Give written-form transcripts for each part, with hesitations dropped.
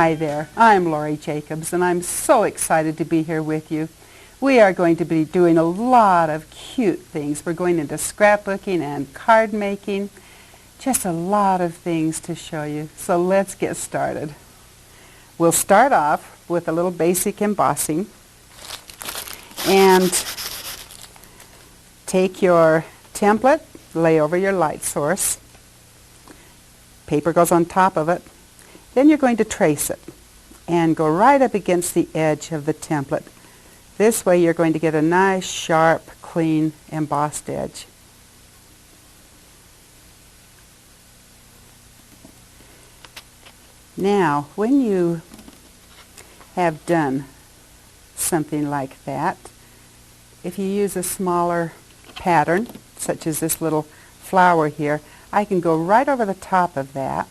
Hi there, I'm Lorie Jacobs, and I'm so excited to be here with you. We are going to be doing a lot of cute things. We're going into scrapbooking and card making, just a lot of things to show you. So let's get started. We'll start off with a little basic embossing, and take your template, lay over your light source. Paper goes on top of it. Then you're going to trace it and go right up against the edge of the template. This way you're going to get a nice, sharp, clean, embossed edge. Now, when you have done something like that, if you use a smaller pattern, such as this little flower here, I can go right over the top of that,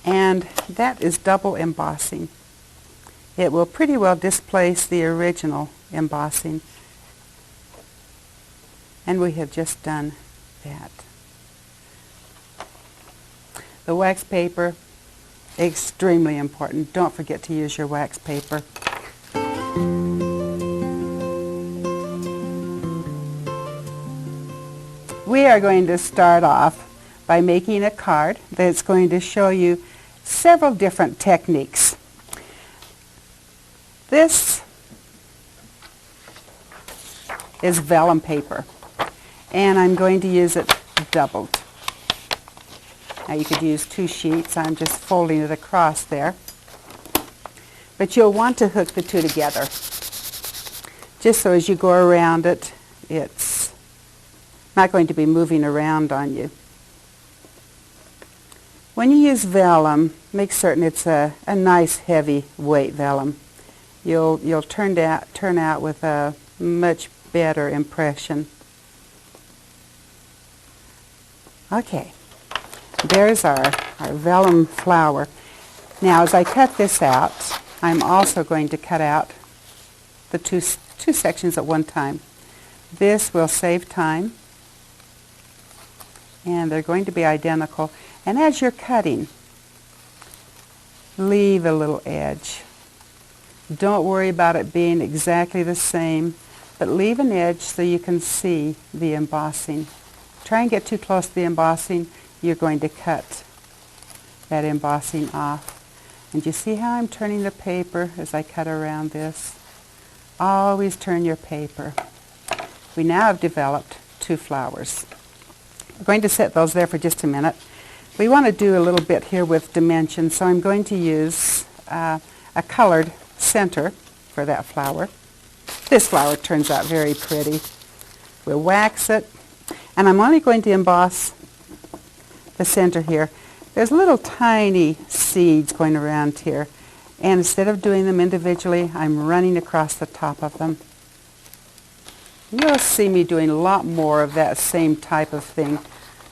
and that is double embossing. It will pretty well displace the original embossing, and we have just done that. The wax paper, extremely important. Don't forget to use your wax paper. We are going to start off by making a card that's going to show you several different techniques. This is vellum paper, and I'm going to use it doubled. Now you could use 2 sheets. I'm just folding it across there. But you'll want to hook the two together, just so as you go around it, it's not going to be moving around on you. When you use vellum, make certain it's a nice heavy weight vellum. You'll turn out with a much better impression. Okay, there's our vellum flower. Now as I cut this out, I'm also going to cut out the two sections at one time. This will save time, and they're going to be identical. And as you're cutting, leave a little edge. Don't worry about it being exactly the same, but leave an edge so you can see the embossing. Try and get too close to the embossing, you're going to cut that embossing off. And you see how I'm turning the paper as I cut around this? Always turn your paper. We now have developed 2 flowers. We're going to set those there for just a minute. We want to do a little bit here with dimension, so I'm going to use a colored center for that flower. This flower turns out very pretty. We'll wax it, and I'm only going to emboss the center here. There's little tiny seeds going around here, and instead of doing them individually, I'm running across the top of them. You'll see me doing a lot more of that same type of thing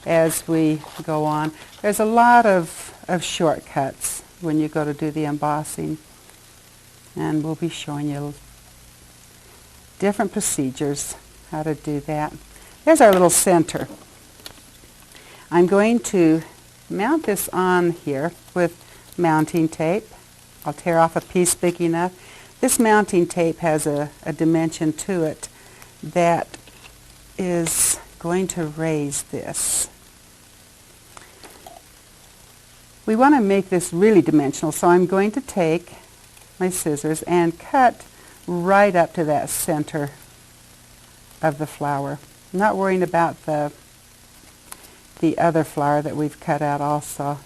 as we go on. There's a lot of shortcuts when you go to do the embossing, and we'll be showing you different procedures how to do that. There's our little center. I'm going to mount this on here with mounting tape. I'll tear off a piece big enough. This mounting tape has a dimension to it that is going to raise this. We want to make this really dimensional, so I'm going to take my scissors and cut right up to that center of the flower. I'm not worrying about the other flower that we've cut out also.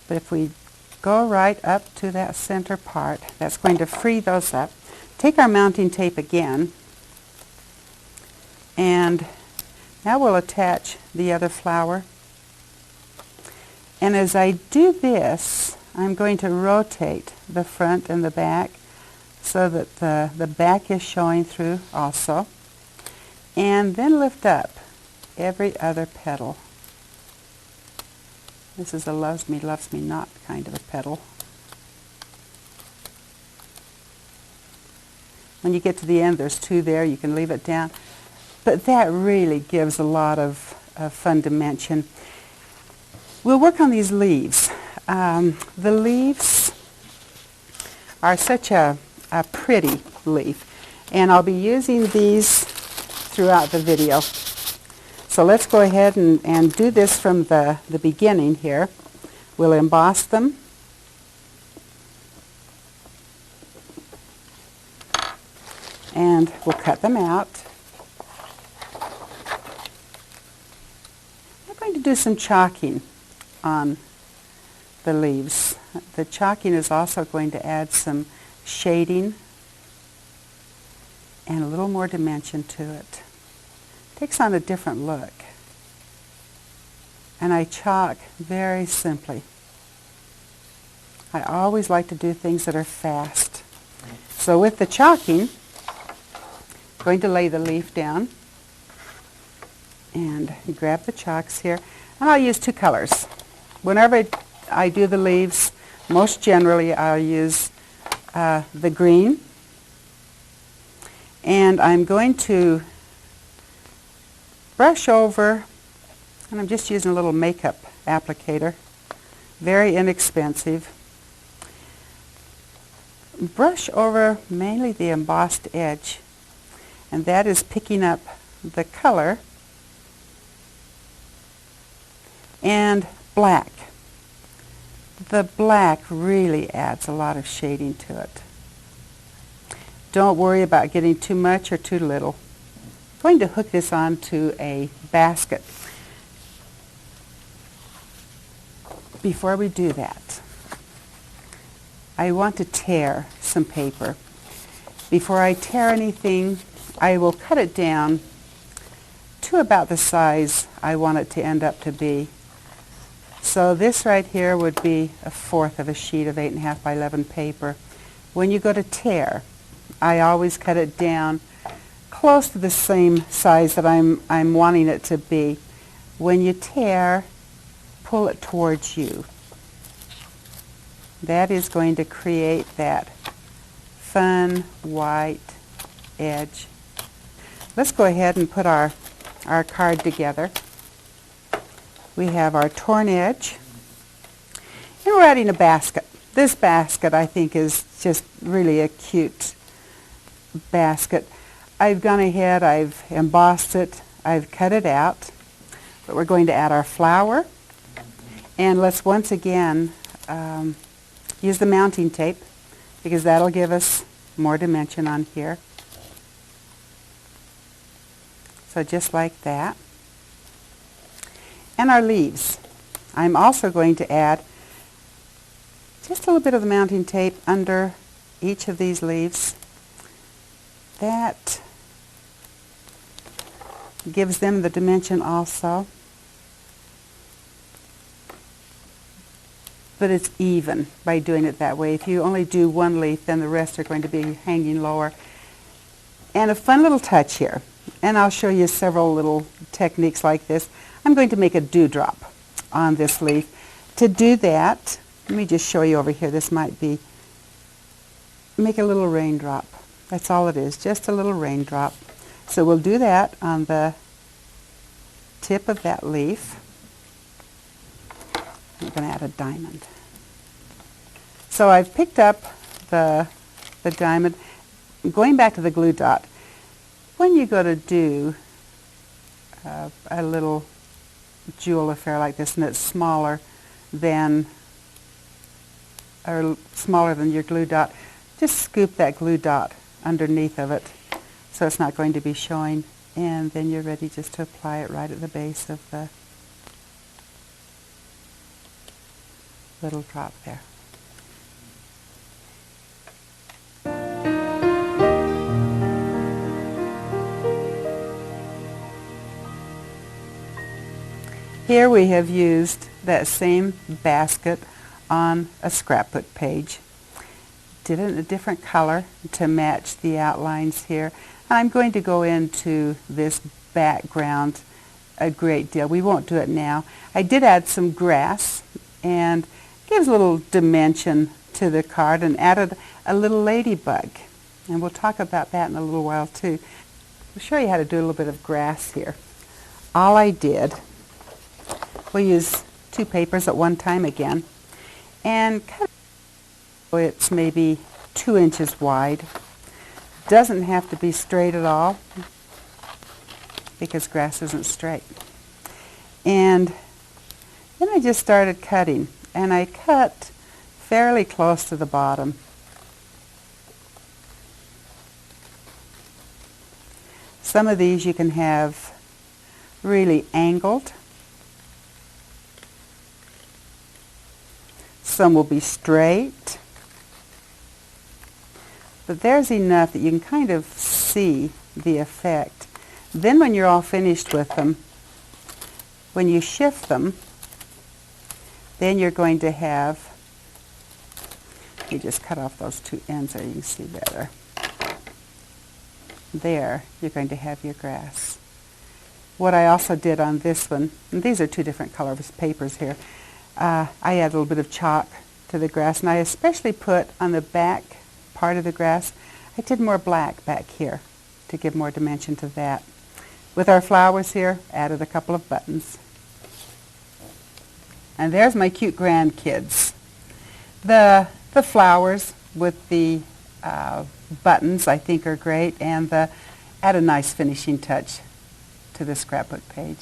But if we go right up to that center part, that's going to free those up. Take our mounting tape again, and now we'll attach the other flower. And as I do this, I'm going to rotate the front and the back so that the back is showing through also. And then lift up every other petal. This is a loves me not kind of a petal. When you get to the end, there's 2 there. You can leave it down. But that really gives a lot of fun dimension. We'll work on these leaves. The leaves are such a pretty leaf. And I'll be using these throughout the video. So let's go ahead and do this from the beginning here. We'll emboss them. And we'll cut them out. I'm going to do some chalking on the leaves. The chalking is also going to add some shading and a little more dimension to it. Takes on a different look. And I chalk very simply. I always like to do things that are fast. So with the chalking, I'm going to lay the leaf down and grab the chalks here. And I'll use two colors. Whenever I do the leaves, most generally I'll use the green. And I'm going to brush over, and I'm just using a little makeup applicator, very inexpensive. Brush over mainly the embossed edge, and that is picking up the color and black. The black really adds a lot of shading to it. Don't worry about getting too much or too little. I'm going to hook this onto a basket. Before we do that, I want to tear some paper. Before I tear anything, I will cut it down to about the size I want it to end up to be. So this right here would be 1/4 of a sheet of 8.5 by 11 paper. When you go to tear, I always cut it down close to the same size that I'm wanting it to be. When you tear, pull it towards you. That is going to create that fun white edge. Let's go ahead and put our card together. We have our torn edge, and we're adding a basket. This basket, I think, is just really a cute basket. I've gone ahead, I've embossed it, I've cut it out, but we're going to add our flower. And let's once again use the mounting tape, because that'll give us more dimension on here. So just like that. And our leaves. I'm also going to add just a little bit of the mounting tape under each of these leaves. That gives them the dimension also. But it's even by doing it that way. If you only do one leaf, then the rest are going to be hanging lower. And a fun little touch here, and I'll show you several little techniques like this. I'm going to make a dewdrop on this leaf. To do that, let me just show you over here. This might be, make a little raindrop. That's all it is, just a little raindrop. So we'll do that on the tip of that leaf. I'm going to add a diamond. So I've picked up the diamond. Going back to the glue dot, when you go to do a little jewel affair like this, and it's smaller than your glue dot, just scoop that glue dot underneath of it so it's not going to be showing, and then you're ready just to apply it right at the base of the little drop there. Here we have used that same basket on a scrapbook page. Did it in a different color to match the outlines here. I'm going to go into this background a great deal. We won't do it now. I did add some grass, and gives a little dimension to the card, and added a little ladybug. And we'll talk about that in a little while too. I'll show you how to do a little bit of grass here. All I did, we'll use 2 papers at one time again, and cut it so it's maybe 2 inches wide. Doesn't have to be straight at all because grass isn't straight. And then I just started cutting, and I cut fairly close to the bottom. Some of these you can have really angled. Some will be straight. But there's enough that you can kind of see the effect. Then when you're all finished with them, when you shift them, then you're going to have, you just cut off those 2 ends there, you can see better. There, you're going to have your grass. What I also did on this one, and these are 2 different colors papers here, I add a little bit of chalk to the grass, and I especially put on the back part of the grass, I did more black back here to give more dimension to that. With our flowers here, added a couple of buttons. And there's my cute grandkids. The flowers with the buttons I think are great, and add a nice finishing touch to the scrapbook page.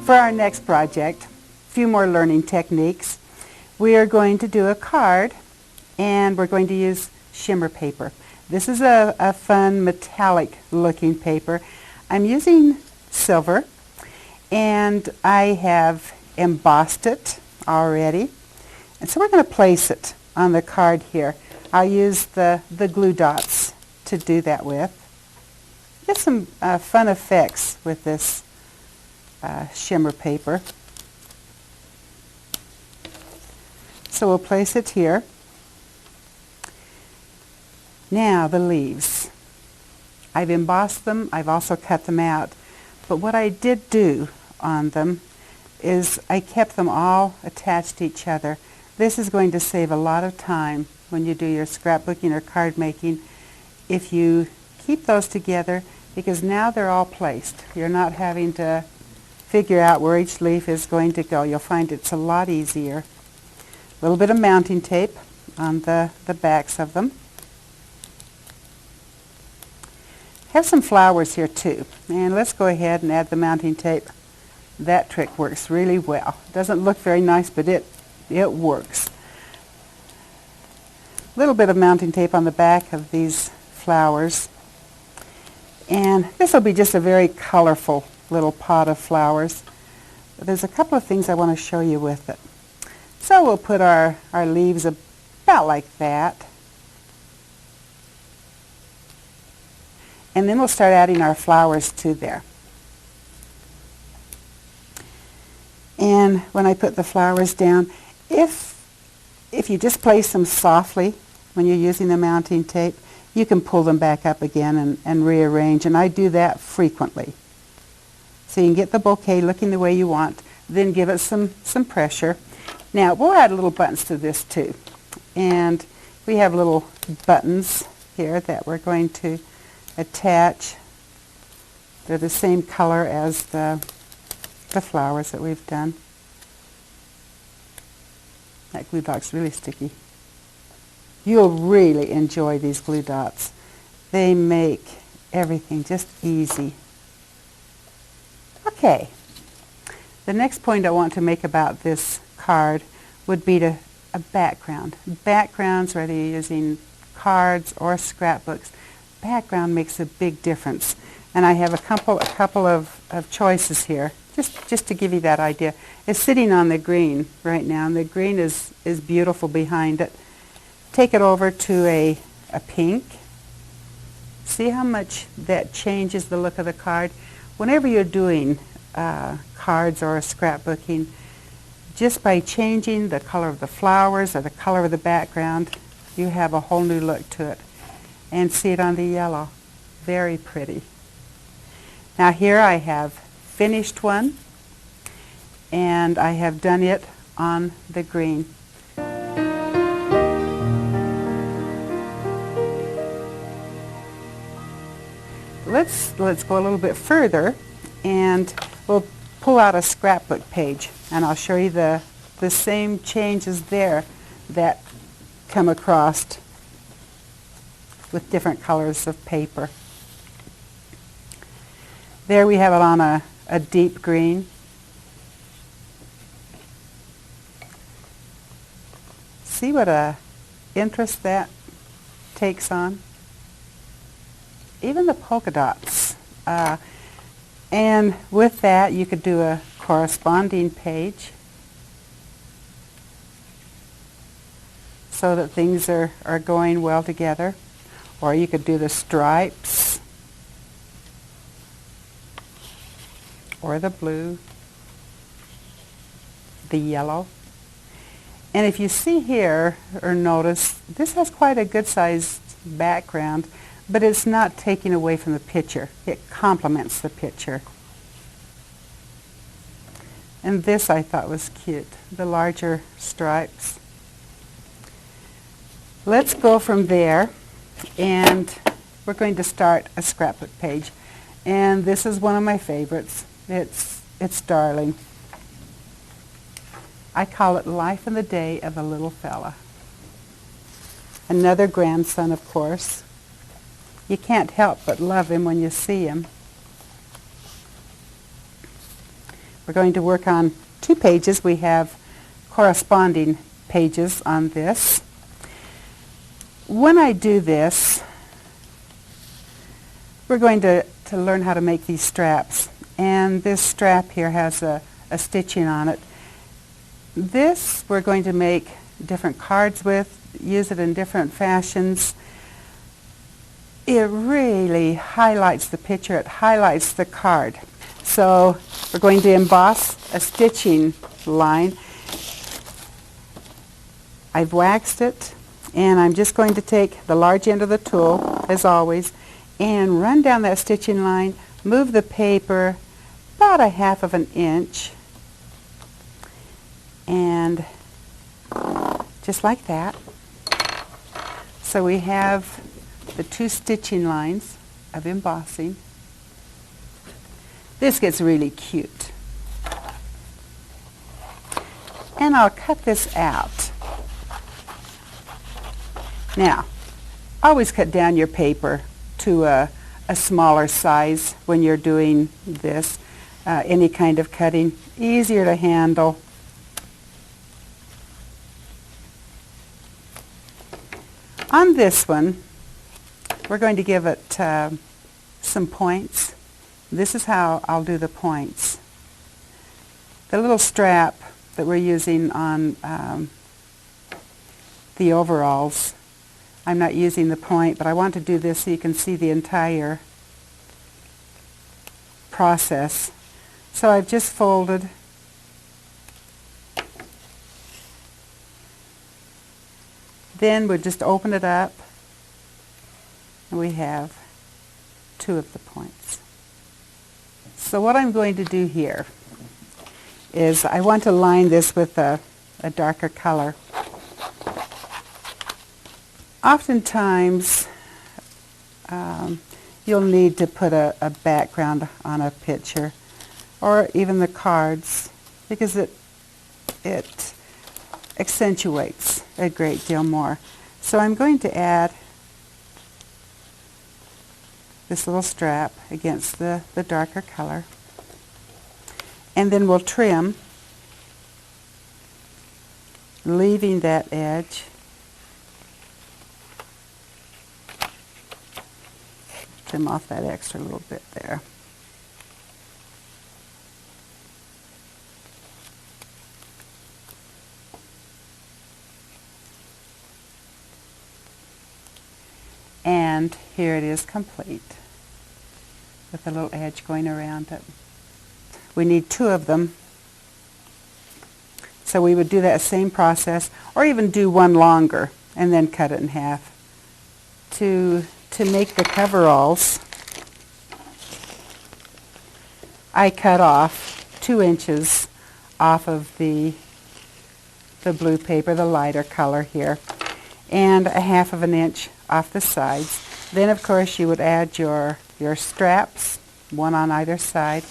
For our next project, a few more learning techniques. We are going to do a card, and we're going to use shimmer paper. This is a fun metallic looking paper. I'm using silver, and I have embossed it already. And so we're going to place it on the card here. I'll use the glue dots to do that with. Get some fun effects with this shimmer paper. So we'll place it here. Now the leaves. I've embossed them. I've also cut them out. But what I did do on them is I kept them all attached to each other. This is going to save a lot of time when you do your scrapbooking or card making if you keep those together, because now they're all placed. You're not having to figure out where each leaf is going to go. You'll find it's a lot easier. A little bit of mounting tape on the backs of them. Have some flowers here too, and let's go ahead and add the mounting tape. That trick works really well. Doesn't look very nice, but it works. A little bit of mounting tape on the back of these flowers, and this will be just a very colorful little pot of flowers. But there's a couple of things I want to show you with it. So we'll put our leaves about like that. And then we'll start adding our flowers to there. And when I put the flowers down, if you just place them softly when you're using the mounting tape, you can pull them back up again and rearrange. And I do that frequently. So you can get the bouquet looking the way you want, then give it some pressure. Now we'll add little buttons to this too. And we have little buttons here that we're going to attach. They're the same color as the flowers that we've done. That glue dot's really sticky. You'll really enjoy these glue dots. They make everything just easy. Okay, the next point I want to make about this card would be a background. Backgrounds, whether you're using cards or scrapbooks, background makes a big difference. And I have a couple of choices here, just to give you that idea. It's sitting on the green right now, and the green is beautiful behind it. Take it over to a pink. See how much that changes the look of the card? Whenever you're doing cards or scrapbooking, just by changing the color of the flowers or the color of the background, you have a whole new look to it. And see it on the yellow. Very pretty. Now here I have finished one, and I have done it on the green. Let's go a little bit further, and we'll pull out a scrapbook page, and I'll show you the same changes there that come across with different colors of paper. There we have it on a deep green. See what a interest that takes on? Even the polka dots. And with that, you could do a corresponding page so that things are going well together. Or you could do the stripes, or the blue, the yellow. And if you see here, or notice, this has quite a good sized background, but it's not taking away from the picture. It complements the picture. And this I thought was cute, the larger stripes. Let's go from there, and we're going to start a scrapbook page. And this is one of my favorites. It's darling. I call it Life in the Day of a Little Fella. Another grandson, of course. You can't help but love him when you see him. We're going to work on 2 pages. We have corresponding pages on this. When I do this, we're going to learn how to make these straps. And this strap here has a stitching on it. This we're going to make different cards with, use it in different fashions. It really highlights the picture. It highlights the card. So we're going to emboss a stitching line. I've waxed it, and I'm just going to take the large end of the tool, as always, and run down that stitching line, move the paper about 1/2 inch, and just like that. So we have the 2 stitching lines of embossing. This gets really cute. And I'll cut this out. Now, always cut down your paper to a smaller size when you're doing this. Any kind of cutting, easier to handle. On this one, we're going to give it some points. This is how I'll do the points. The little strap that we're using on the overalls, I'm not using the point, but I want to do this so you can see the entire process. So I've just folded. Then we'll just open it up, and we have 2 of the points. So what I'm going to do here is I want to line this with a darker color. Oftentimes you'll need to put a background on a picture, or even the cards, because it accentuates a great deal more. So I'm going to add this little strap against the darker color, and then we'll trim, leaving that edge. Trim off that extra little bit there. And here it is complete, with a little edge going around it. We need 2 of them. So we would do that same process, or even do one longer and then cut it in half. To make the coveralls, I cut off 2 inches off of the blue paper, the lighter color here, and 1/2 inch off the sides. Then of course you would add your straps, one on either side.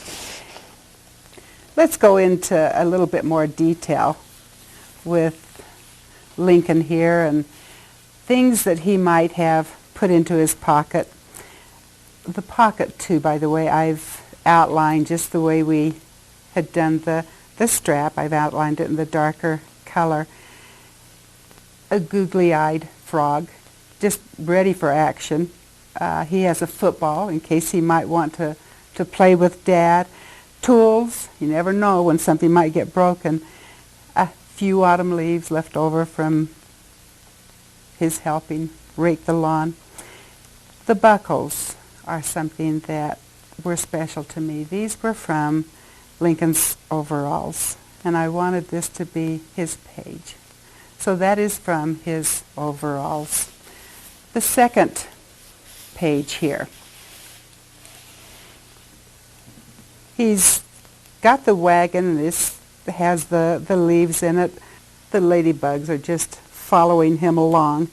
Let's go into a little bit more detail with Lincoln here and things that he might have put into his pocket. The pocket too, by the way, I've outlined just the way we had done the strap. I've outlined it in the darker color. A googly-eyed frog, just ready for action. He has a football in case he might want to play with Dad. Tools, you never know when something might get broken. A few autumn leaves left over from his helping rake the lawn. The buckles are something that were special to me. These were from Lincoln's overalls, and I wanted this to be his page. So that is from his overalls. The second page here. He's got the wagon, and this has the leaves in it. The ladybugs are just following him along.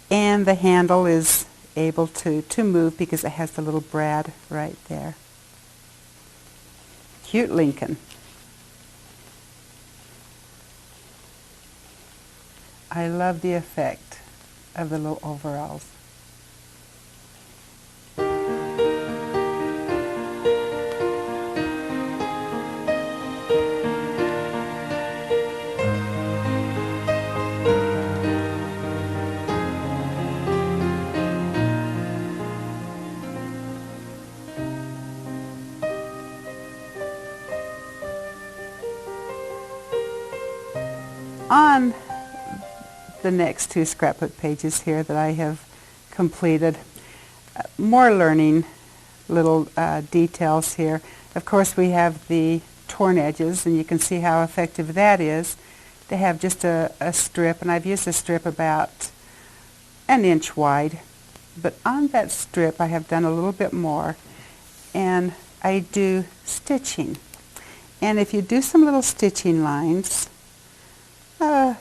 And the handle is able to move because it has the little brad right there. Cute Lincoln. I love the effect of the little overalls. On the next two scrapbook pages here that I have completed, more learning little details here. Of course, we have the torn edges, and you can see how effective that is to have just a strip, and I've used a strip about an inch wide. But on that strip I have done a little bit more, and I do stitching. And if you do some little stitching lines, a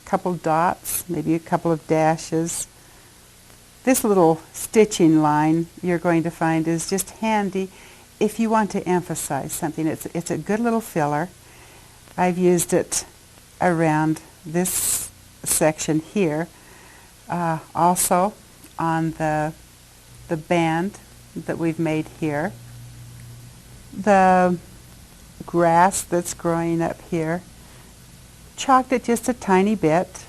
couple dots, maybe a couple of dashes. This little stitching line you're going to find is just handy if you want to emphasize something. It's a good little filler. I've used it around this section here. Also on the band that we've made here. The grass that's growing up here. Chalked it just a tiny bit,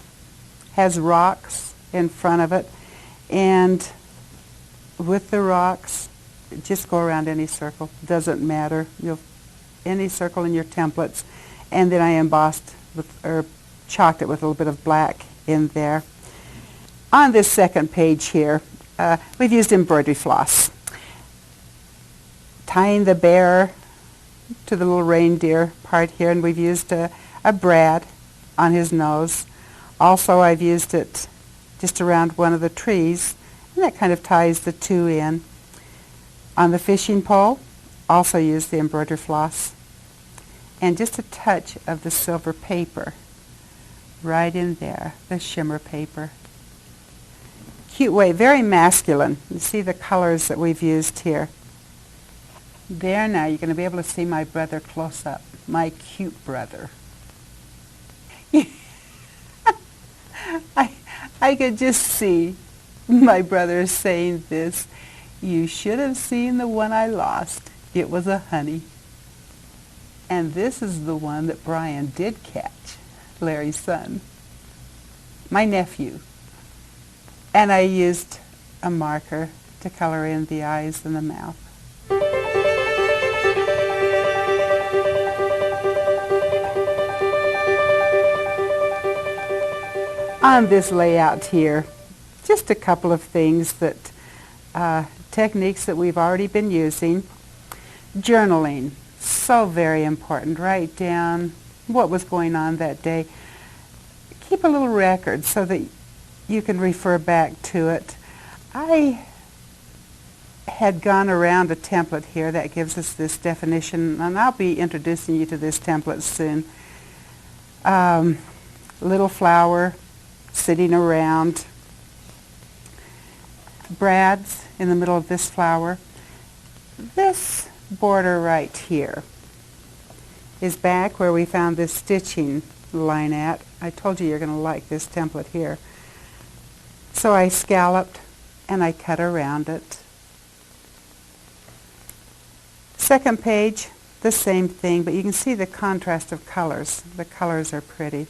has rocks in front of it, and with the rocks, just go around any circle, doesn't matter, any circle in your templates, and then I embossed or chalked it with a little bit of black in there. On this second page here, we've used embroidery floss, tying the bear to the little reindeer part here, and we've used a brad on his nose. Also, I've used it just around one of the trees, and that kind of ties the two in. On the fishing pole, also used the embroidery floss, and just a touch of the silver paper right in there, the shimmer paper. Cute way, very masculine. You see the colors that we've used here. There now, you're going to be able to see my brother close up, my cute brother. I could just see my brother saying this, "You should have seen the one I lost. It was a honey." And this is the one that Brian did catch, Larry's son, my nephew. And I used a marker to color in the eyes and the mouth. On this layout here, just a couple of things that, techniques that we've already been using. Journaling, so very important. Write down what was going on that day. Keep a little record so that you can refer back to it. I had gone around a template here that gives us this definition, and I'll be introducing you to this template soon. Little flower sitting around, brads in the middle of this flower. This border right here is back where we found this stitching line at. I told you you're going to like this template here. So I scalloped and I cut around it. Second page, the same thing, but you can see the contrast of colors. The colors are pretty.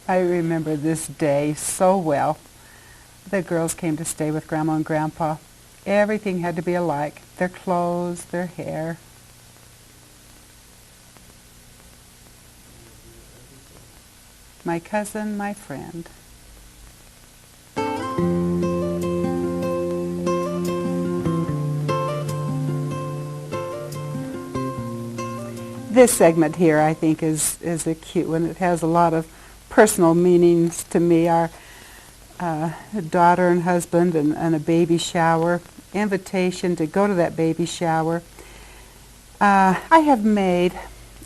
I remember this day so well. The girls came to stay with Grandma and Grandpa. Everything had to be alike. Their clothes, their hair. My cousin, my friend. This segment here I think is a cute one. It has a lot of personal meanings to me. Our daughter and husband and a baby shower, invitation to go to that baby shower. I have made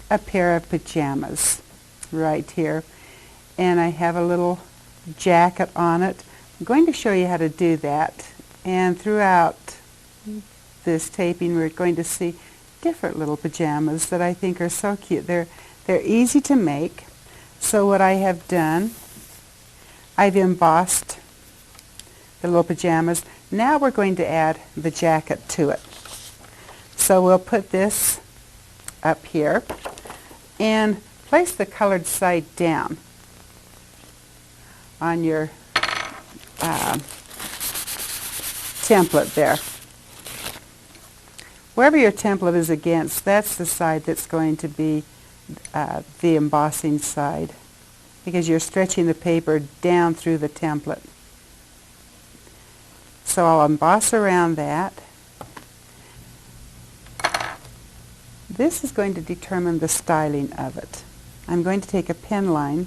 a pair of pajamas right here, and I have a little jacket on it. I'm going to show you how to do that, and throughout this taping we're going to see different little pajamas that I think are so cute. They're easy to make. So what I have done, I've embossed the little pajamas. Now we're going to add the jacket to it. So we'll put this up here and place the colored side down on your template there. Wherever your template is against, that's the side that's going to be the embossing side, because you're stretching the paper down through the template. So I'll emboss around that. This is going to determine the styling of it. I'm going to take a pen line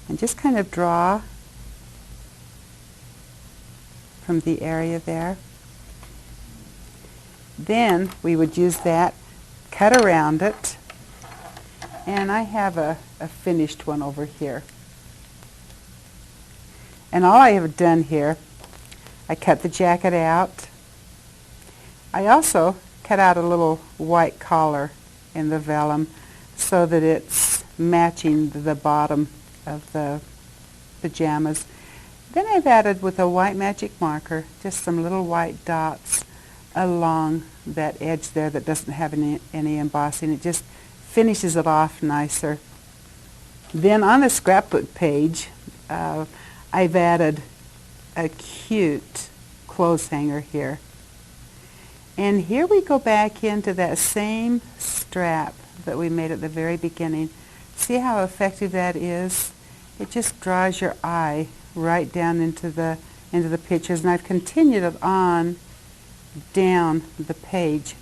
and just kind of draw from the area there. Then we would use that, cut around it, and I have a finished one over here. And all I have done here, I cut the jacket out. I also cut out a little white collar in the vellum so that it's matching the bottom of the pajamas. Then I've added with a white magic marker just some little white dots along that edge there that doesn't have any embossing. It just finishes it off nicer. Then on the scrapbook page, I've added a cute clothes hanger here. And here we go back into that same strap that we made at the very beginning. See how effective that is? It just draws your eye right down into the pictures, and I've continued it on down the page.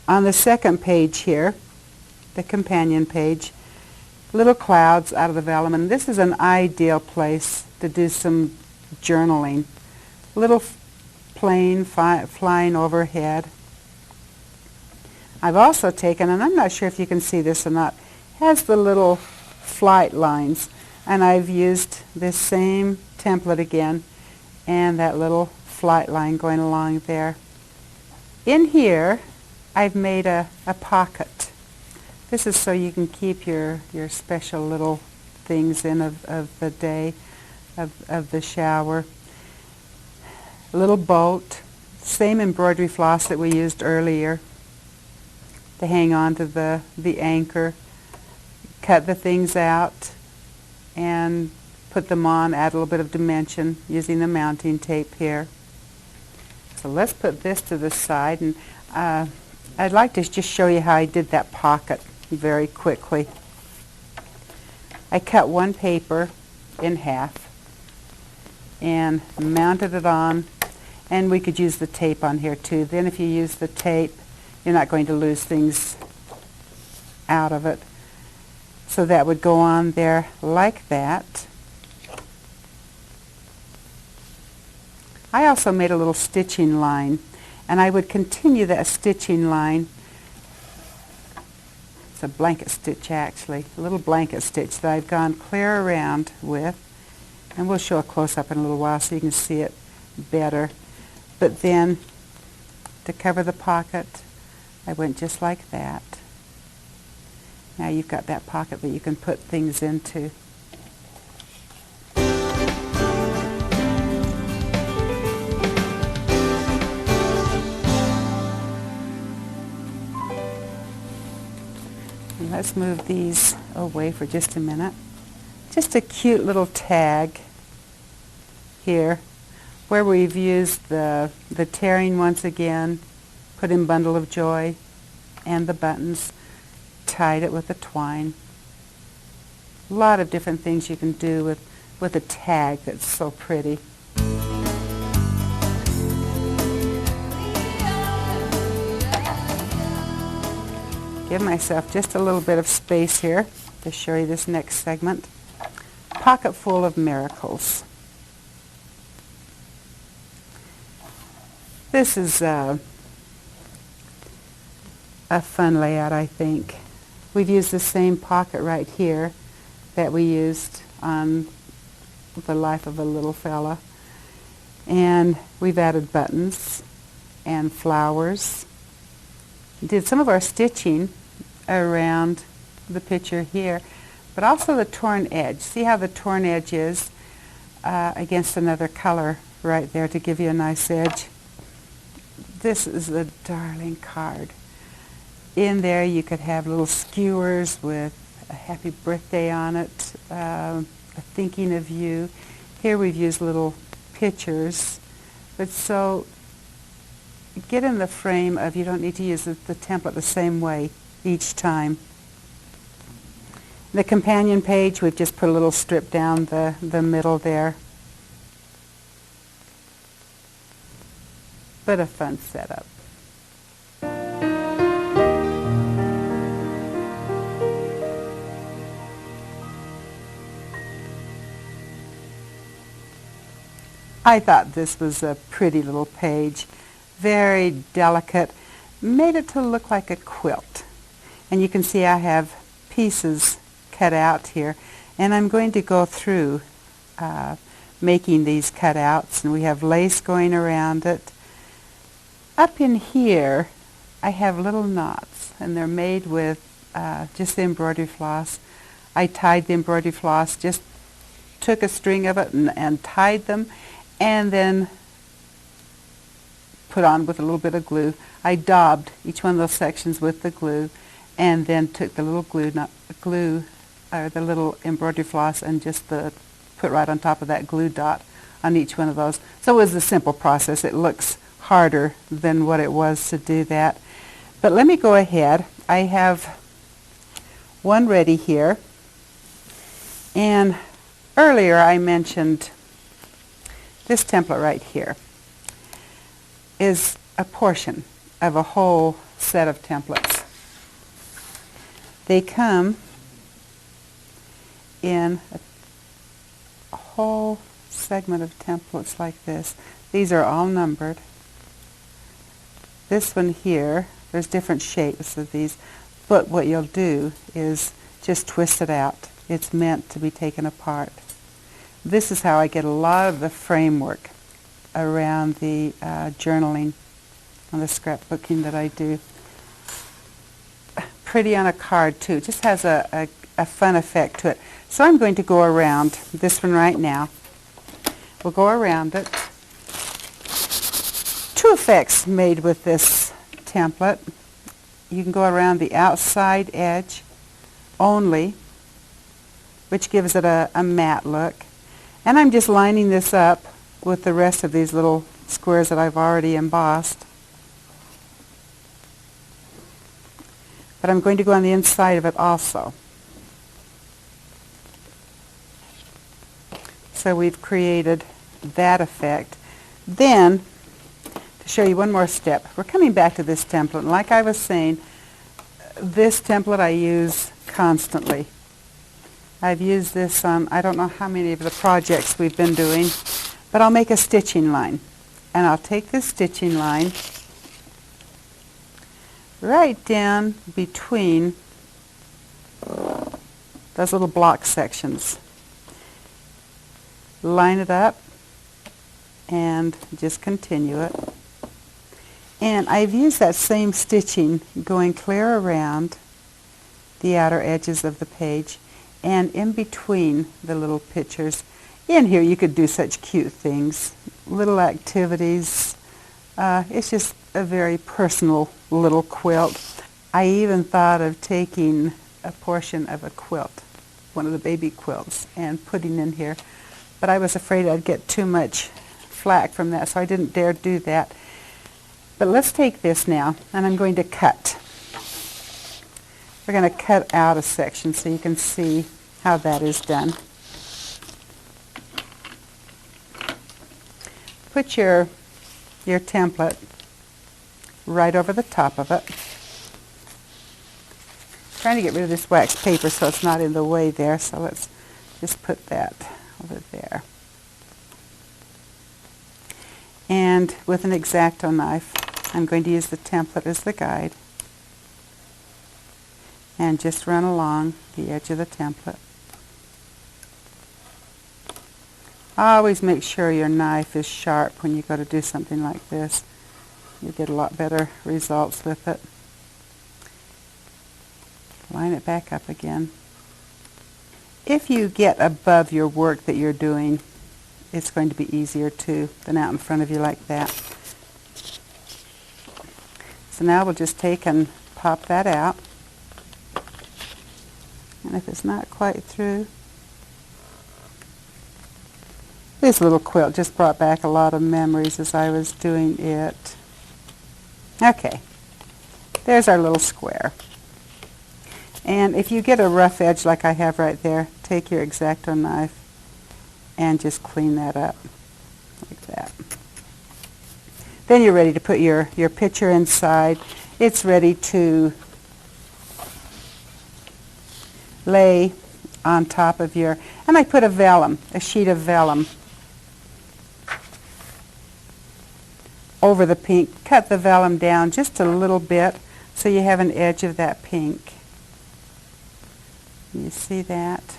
On the second page here, the companion page, little clouds out of the vellum, and this is an ideal place to do some journaling. Little plane flying overhead. I've also taken, and I'm not sure if you can see this or not, has the little flight lines, and I've used this same template again and that little flight line going along there. In here I've made a pocket. This is so you can keep your special little things in of the day, of the shower. A little boat, same embroidery floss that we used earlier to hang on to the anchor. Cut the things out and put them on, add a little bit of dimension using the mounting tape here. So let's put this to the side, and I'd like to just show you how I did that pocket very quickly. I cut one paper in half and mounted it on, and we could use the tape on here too. Then if you use the tape, you're not going to lose things out of it. So that would go on there like that. I also made a little stitching line, and I would continue that stitching line. It's a blanket stitch actually, a little blanket stitch that I've gone clear around with, and we'll show a close-up in a little while so you can see it better. But then to cover the pocket, I went just like that. Now you've got that pocket that you can put things into. And let's move these away for just a minute. Just a cute little tag here where we've used the tearing once again, put in Bundle of Joy and the buttons, tied it with the twine. A lot of different things you can do with a tag that's so pretty. Give myself just a little bit of space here to show you this next segment. Pocket full of miracles. This is a fun layout, I think. We've used the same pocket right here that we used on The Life of a Little Fella. And we've added buttons and flowers. Did some of our stitching around the picture here, but also the torn edge. See how the torn edge is against another color right there to give you a nice edge. This is a darling card. In there you could have little skewers with a happy birthday on it, a thinking of you. Here we've used little pictures, but so get in the frame of you don't need to use the template the same way each time. The companion page, we've just put a little strip down the middle there. But a fun setup. I thought this was a pretty little page, very delicate, made it to look like a quilt. And you can see I have pieces cut out here, and I'm going to go through making these cutouts, and we have lace going around it. Up in here I have little knots, and they're made with just the embroidery floss. I tied the embroidery floss, just took a string of it and tied them, and then put on with a little bit of glue. I daubed each one of those sections with the glue, and then took the little the little embroidery floss and just put right on top of that glue dot on each one of those. So it was a simple process. It looks harder than what it was to do that. But let me go ahead. I have one ready here. And earlier I mentioned this template right here is a portion of a whole set of templates. They come in a whole segment of templates like this. These are all numbered. This one here, there's different shapes of these, but what you'll do is just twist it out. It's meant to be taken apart. This is how I get a lot of the framework around the journaling and the scrapbooking that I do. Pretty on a card too. It just has a fun effect to it. So I'm going to go around this one right now. We'll go around it. Two effects made with this template. You can go around the outside edge only, which gives it a matte look. And I'm just lining this up with the rest of these little squares that I've already embossed. But I'm going to go on the inside of it also. So we've created that effect. Then, to show you one more step, we're coming back to this template. And like I was saying, this template I use constantly. I've used this on, I don't know how many of the projects we've been doing, but I'll make a stitching line. And I'll take this stitching line right down between those little block sections. Line it up and just continue it. And I've used that same stitching going clear around the outer edges of the page and in between the little pictures. In here you could do such cute things, little activities. It's just a very personal little quilt. I even thought of taking a portion of a quilt, one of the baby quilts, and putting in here, but I was afraid I'd get too much flack from that, so I didn't dare do that. But let's take this now, and I'm going to cut. We're going to cut out a section so you can see how that is done. Put your template right over the top of it. I'm trying to get rid of this wax paper so it's not in the way there, so let's just put that over there. And with an X-Acto knife, I'm going to use the template as the guide and just run along the edge of the template. Always make sure your knife is sharp when you go to do something like this. You get a lot better results with it. Line it back up again. If you get above your work that you're doing, it's going to be easier too than out in front of you like that. So now we'll just take and pop that out. And if it's not quite through, this little quilt just brought back a lot of memories as I was doing it. Okay, there's our little square. And if you get a rough edge like I have right there, take your X-Acto knife and just clean that up like that. Then you're ready to put your picture inside. It's ready to lay on top of your, and I put a sheet of vellum over the pink. Cut the vellum down just a little bit so you have an edge of that pink. You see that?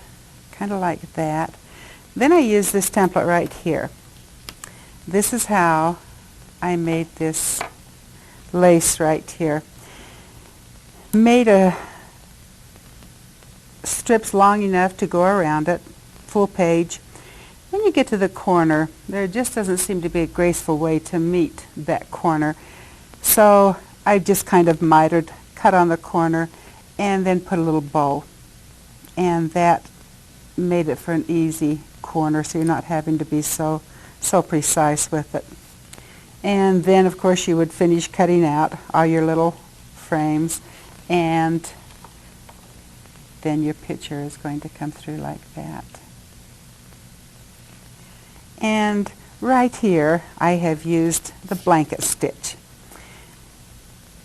Kind of like that. Then I use this template right here. This is how I made this lace right here. Made strips long enough to go around it, full page. When you get to the corner, there just doesn't seem to be a graceful way to meet that corner. So I just kind of mitered, cut on the corner, and then put a little bow. And that made it for an easy corner, so you're not having to be so precise with it. And then, of course, you would finish cutting out all your little frames, and then your picture is going to come through like that. And right here, I have used the blanket stitch.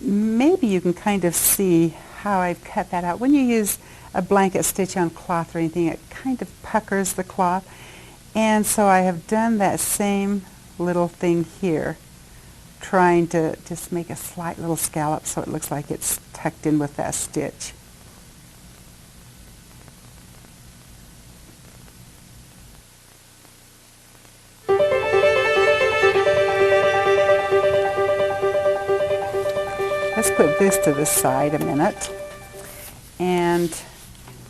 Maybe you can kind of see how I've cut that out. When you use a blanket stitch on cloth or anything, it kind of puckers the cloth. And so I have done that same little thing here, trying to just make a slight little scallop so it looks like it's tucked in with that stitch. Let's put this to the side a minute and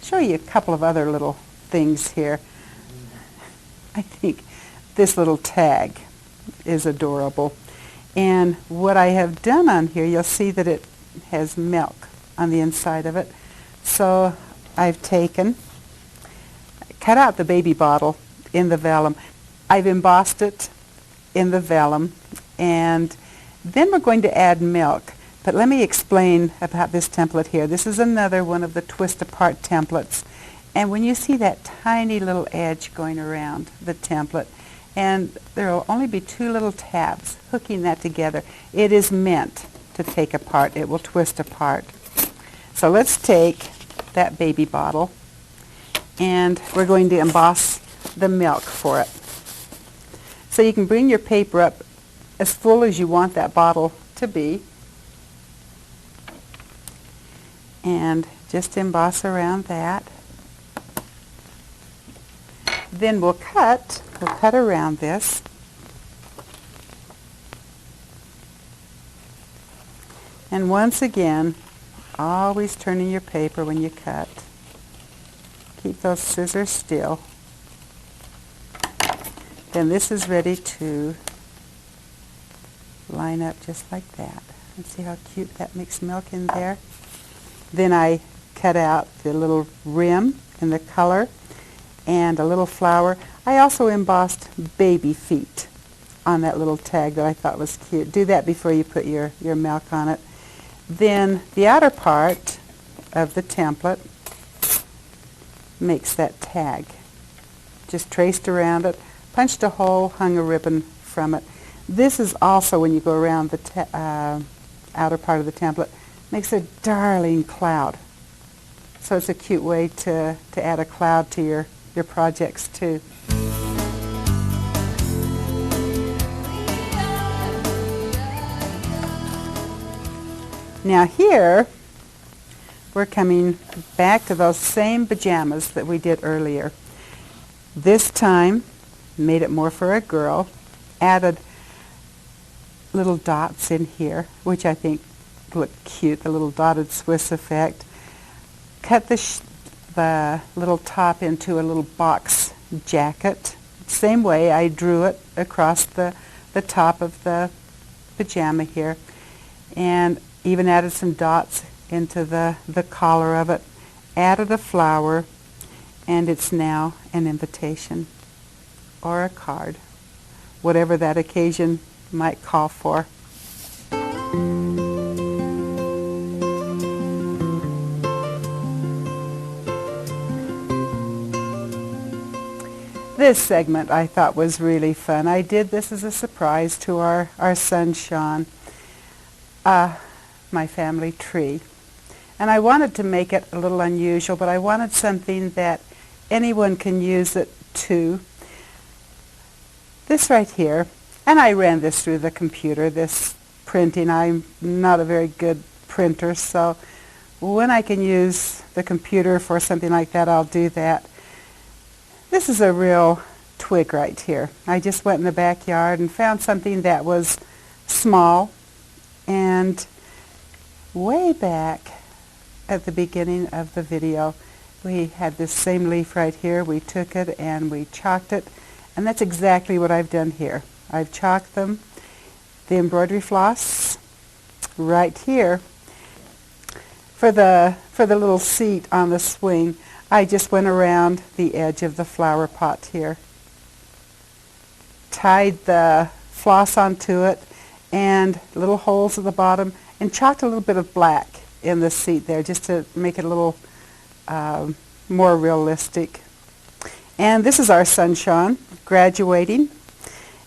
show you a couple of other little things here. I think this little tag is adorable. And what I have done on here, you'll see that it has milk on the inside of it. So I've cut out the baby bottle in the vellum. I've embossed it in the vellum, and then we're going to add milk. But let me explain about this template here. This is another one of the twist apart templates. And when you see that tiny little edge going around the template, and there will only be two little tabs hooking that together, it is meant to take apart. It will twist apart. So let's take that baby bottle, and we're going to emboss the milk for it. So you can bring your paper up as full as you want that bottle to be, and just emboss around that. Then we'll cut around this. And once again, always turning your paper when you cut. Keep those scissors still. Then this is ready to line up just like that. And see how cute that mixed milk in there? Then I cut out the little rim and the color and a little flower. I also embossed baby feet on that little tag that I thought was cute. Do that before you put your milk on it. Then the outer part of the template makes that tag. Just traced around it, punched a hole, hung a ribbon from it. This is also, when you go around the outer part of the template, makes a darling cloud. So it's a cute way to add a cloud to your projects too. Now here, we're coming back to those same pajamas that we did earlier. This time, made it more for a girl, added little dots in here, which I think look cute, the little dotted Swiss effect. Cut the little top into a little box jacket. Same way I drew it across the top of the pajama here, and even added some dots into the collar of it. Added a flower, and it's now an invitation or a card, whatever that occasion might call for. This segment I thought was really fun. I did this as a surprise to our son Sean, my family tree. And I wanted to make it a little unusual, but I wanted something that anyone can use it to. This right here, and I ran this through the computer, this printing. I'm not a very good printer, so when I can use the computer for something like that, I'll do that. This is a real twig right here. I just went in the backyard and found something that was small, and way back at the beginning of the video, we had this same leaf right here. We took it and we chalked it, and that's exactly what I've done here. I've chalked them. The embroidery floss right here. For the little seat on the swing, I just went around the edge of the flower pot here. Tied the floss onto it and little holes at the bottom, and chalked a little bit of black in the seat there just to make it a little more realistic. And this is our son Sean graduating,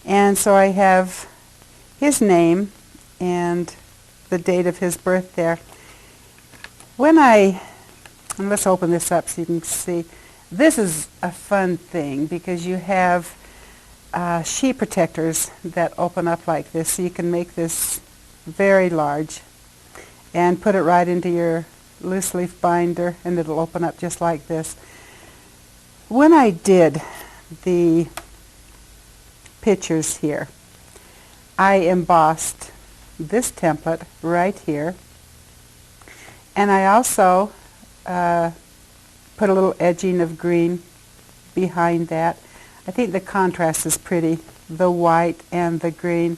and so I have his name and the date of his birth there. And let's open this up so you can see. This is a fun thing because you have sheet protectors that open up like this, so you can make this very large and put it right into your loose leaf binder, and it'll open up just like this. When I did the pictures here, I embossed this template right here, and I also put a little edging of green behind that. I think the contrast is pretty, the white and the green.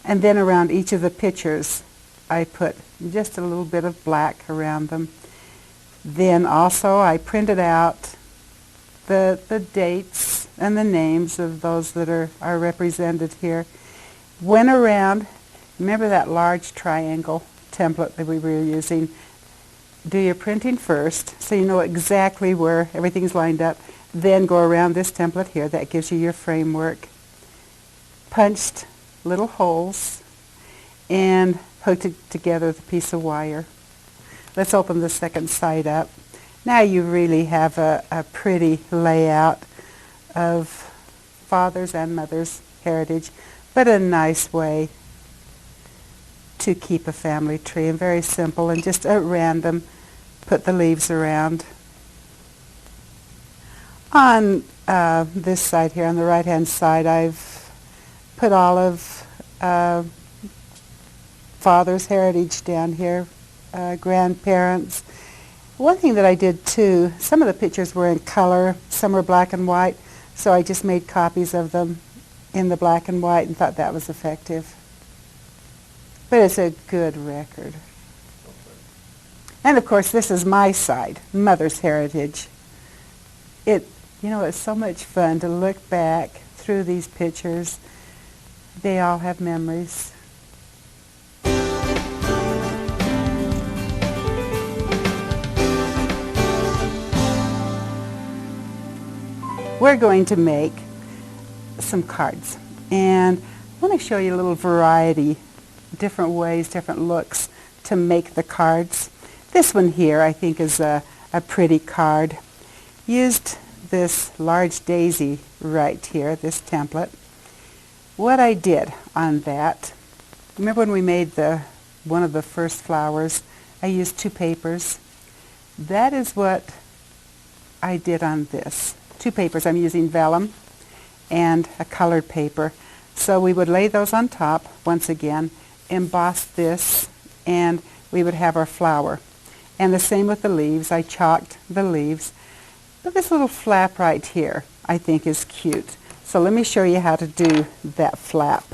And then around each of the pictures, I put just a little bit of black around them. Then also I printed out the dates and the names of those that are represented here. Went around, remember that large triangle template that we were using? Do your printing first so you know exactly where everything's lined up. Then go around this template here. That gives you your framework. Punched little holes and hooked it together with a piece of wire. Let's open the second side up. Now you really have a pretty layout of father's and mother's heritage, but a nice way to keep a family tree, and very simple, and just at random put the leaves around. On this side here, on the right hand side, I've put olive father's heritage down here, grandparents. One thing that I did too, some of the pictures were in color, some were black and white, so I just made copies of them in the black and white and thought that was effective. But it's a good record. And of course, this is my side, Mother's Heritage. It's so much fun to look back through these pictures. They all have memories. We're going to make some cards, and I want to show you a little variety, different ways, different looks to make the cards. This one here I think is a pretty card. Used this large daisy right here, this template. What I did on that, remember when we made one of the first flowers, I used 2 papers. That is what I did on this. 2 papers. I'm using vellum and a colored paper. So we would lay those on top, once again, emboss this, and we would have our flower. And the same with the leaves. I chalked the leaves. But this little flap right here I think is cute. So let me show you how to do that flap.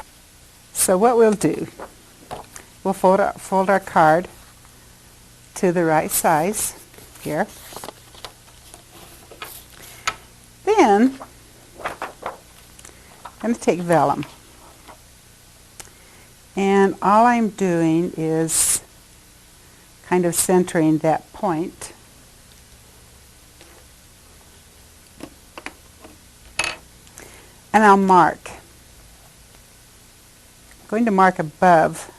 So what we'll do, we'll fold our card to the right size here. Then I'm going to take vellum. And all I'm doing is kind of centering that point. And I'll mark. I'm going to mark above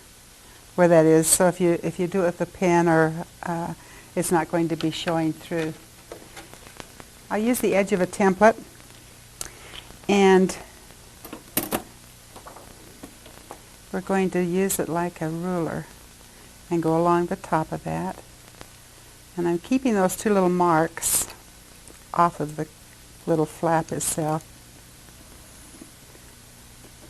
where that is, so if you do it with a pen, or it's not going to be showing through. I'll use the edge of a template, and we're going to use it like a ruler and go along the top of that. And I'm keeping those 2 little marks off of the little flap itself.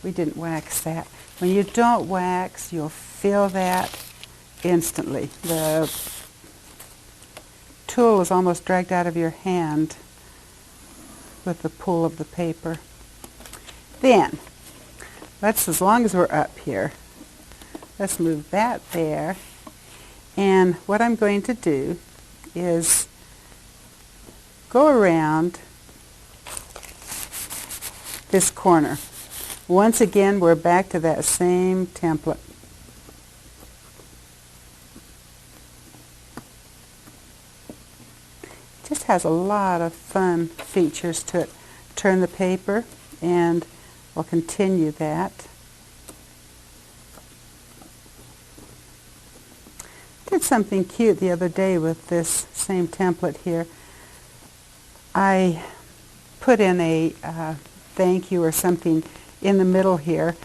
We didn't wax that. When you don't wax, you'll feel that instantly. The tool is almost dragged out of your hand with the pull of the paper. Then, as long as we're up here, let's move that there. And what I'm going to do is go around this corner. Once again, we're back to that same template. Just has a lot of fun features to it. Turn the paper, and we'll continue that. Did something cute the other day with this same template here. I put in a thank you or something in the middle here,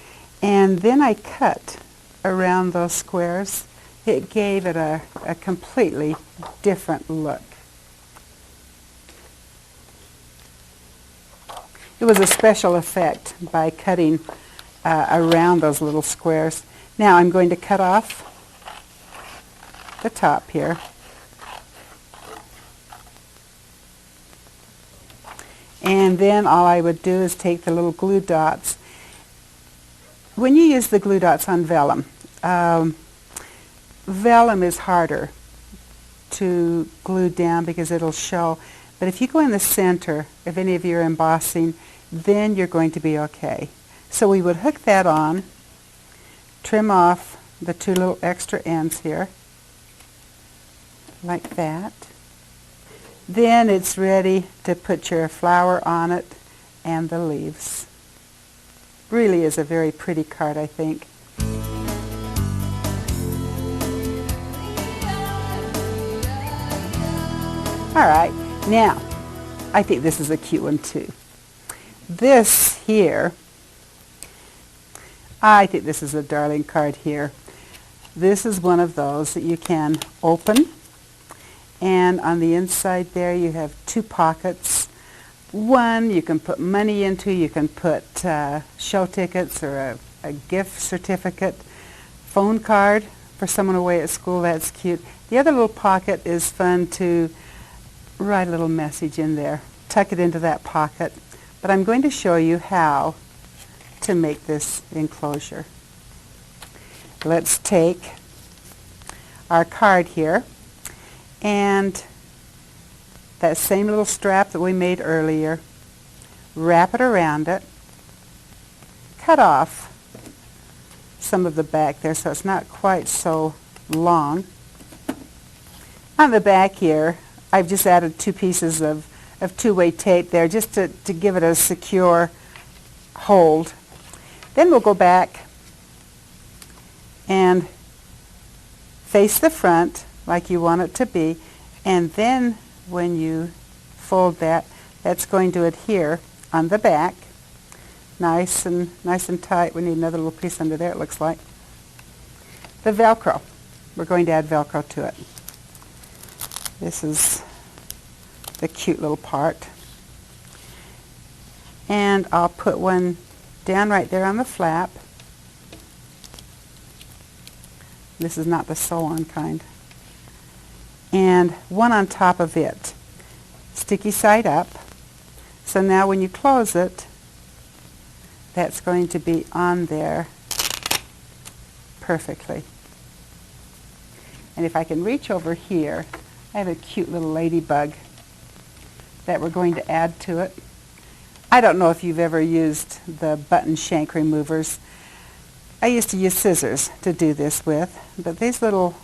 and then I cut around those squares. It gave it a completely different look. It was a special effect by cutting around those little squares. Now I'm going to cut off the top here. And then all I would do is take the little glue dots. When you use the glue dots on vellum, vellum is harder to glue down because it'll show. But if you go in the center, if any of you are embossing, then you're going to be okay. So we would hook that on, trim off the 2 little extra ends here, like that. Then it's ready to put your flower on it and the leaves. Really is a very pretty card, I think. All right, now I think this is a cute one too. This here, I think this is a darling card here. This is one of those that you can open, and on the inside there you have 2 pockets. One you can put money into, you can put show tickets or a gift certificate phone card for someone away at school. That's cute. The other little pocket is fun to write a little message in there. Tuck it into that pocket. But I'm going to show you how to make this enclosure. Let's take our card here and that same little strap that we made earlier, wrap it around it, cut off some of the back there so it's not quite so long. On the back here, I've just added 2 pieces of two-way tape there just to give it a secure hold. Then we'll go back and face the front like you want it to be, and then when you fold that, that's going to adhere on the back. Nice and tight. We need another little piece under there, it looks like. The Velcro. We're going to add Velcro to it. This is the cute little part. And I'll put one down right there on the flap. This is not the sew-on kind. And one on top of it. Sticky side up. So now when you close it, that's going to be on there perfectly. And if I can reach over here, I have a cute little ladybug that we're going to add to it. I don't know if you've ever used the button shank removers. I used to use scissors to do this with, but these little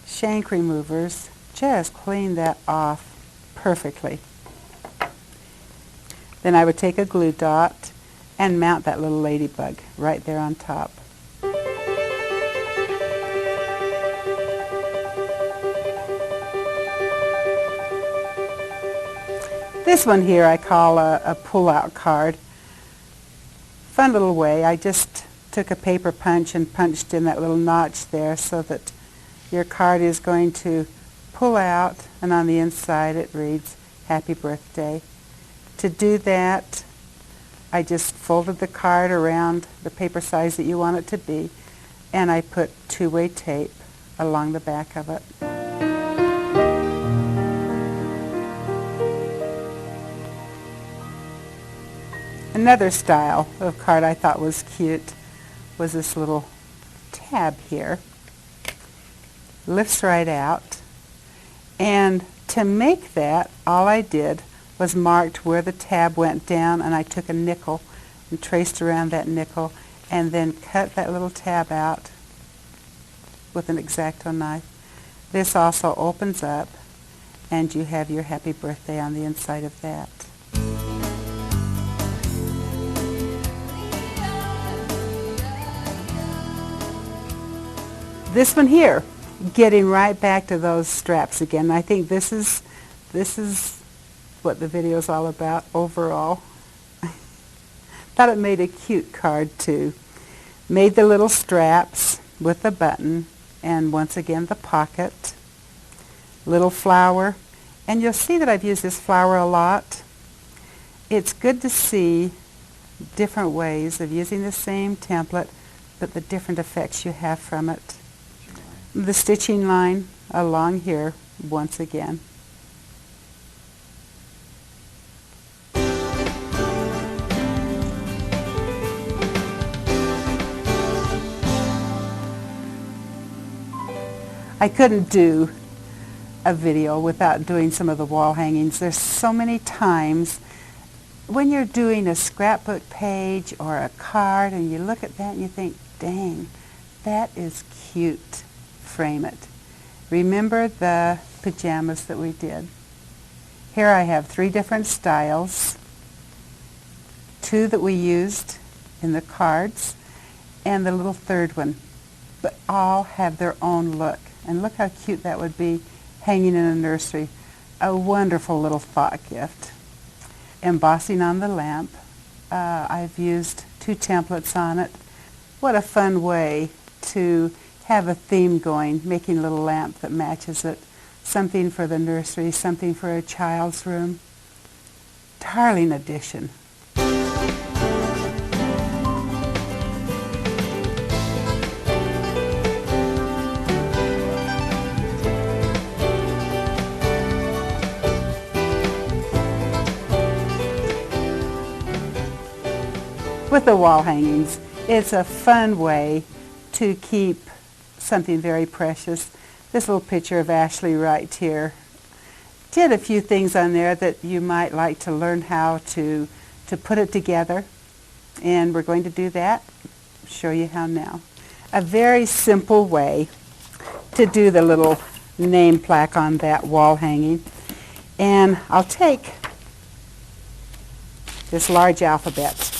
shank removers just clean that off perfectly. Then I would take a glue dot and mount that little ladybug right there on top. This one here I call a pull-out card. Fun little way. I just took a paper punch and punched in that little notch there so that your card is going to pull out, and on the inside it reads, Happy Birthday. To do that, I just folded the card around the paper size that you want it to be, and I put two-way tape along the back of it. Another style of card I thought was cute was this little tab here. Lifts right out. And to make that, all I did was marked where the tab went down, and I took a nickel and traced around that nickel and then cut that little tab out with an X-Acto knife. This also opens up, and you have your happy birthday on the inside of that. This one here, getting right back to those straps again. I think this is what the video is all about overall. Thought it made a cute card too. Made the little straps with the button, and once again the pocket. Little flower, and you'll see that I've used this flower a lot. It's good to see different ways of using the same template, but the different effects you have from it. The stitching line along here once again. I couldn't do a video without doing some of the wall hangings. There's so many times when you're doing a scrapbook page or a card and you look at that and you think, dang, that is cute. Frame it. Remember the pajamas that we did. Here I have 3 different styles, 2 that we used in the cards, and the little third one. But all have their own look. And look how cute that would be hanging in a nursery. A wonderful little thought gift. Embossing on the lamp. I've used 2 templates on it. What a fun way to have a theme going, making a little lamp that matches it. Something for the nursery, something for a child's room. Darling addition. with the wall hangings. It's a fun way to keep something very precious. This little picture of Ashley right here. Did a few things on there that you might like to learn how to put it together. And we're going to do that. Show you how now. A very simple way to do the little name plaque on that wall hanging. And I'll take this large alphabet.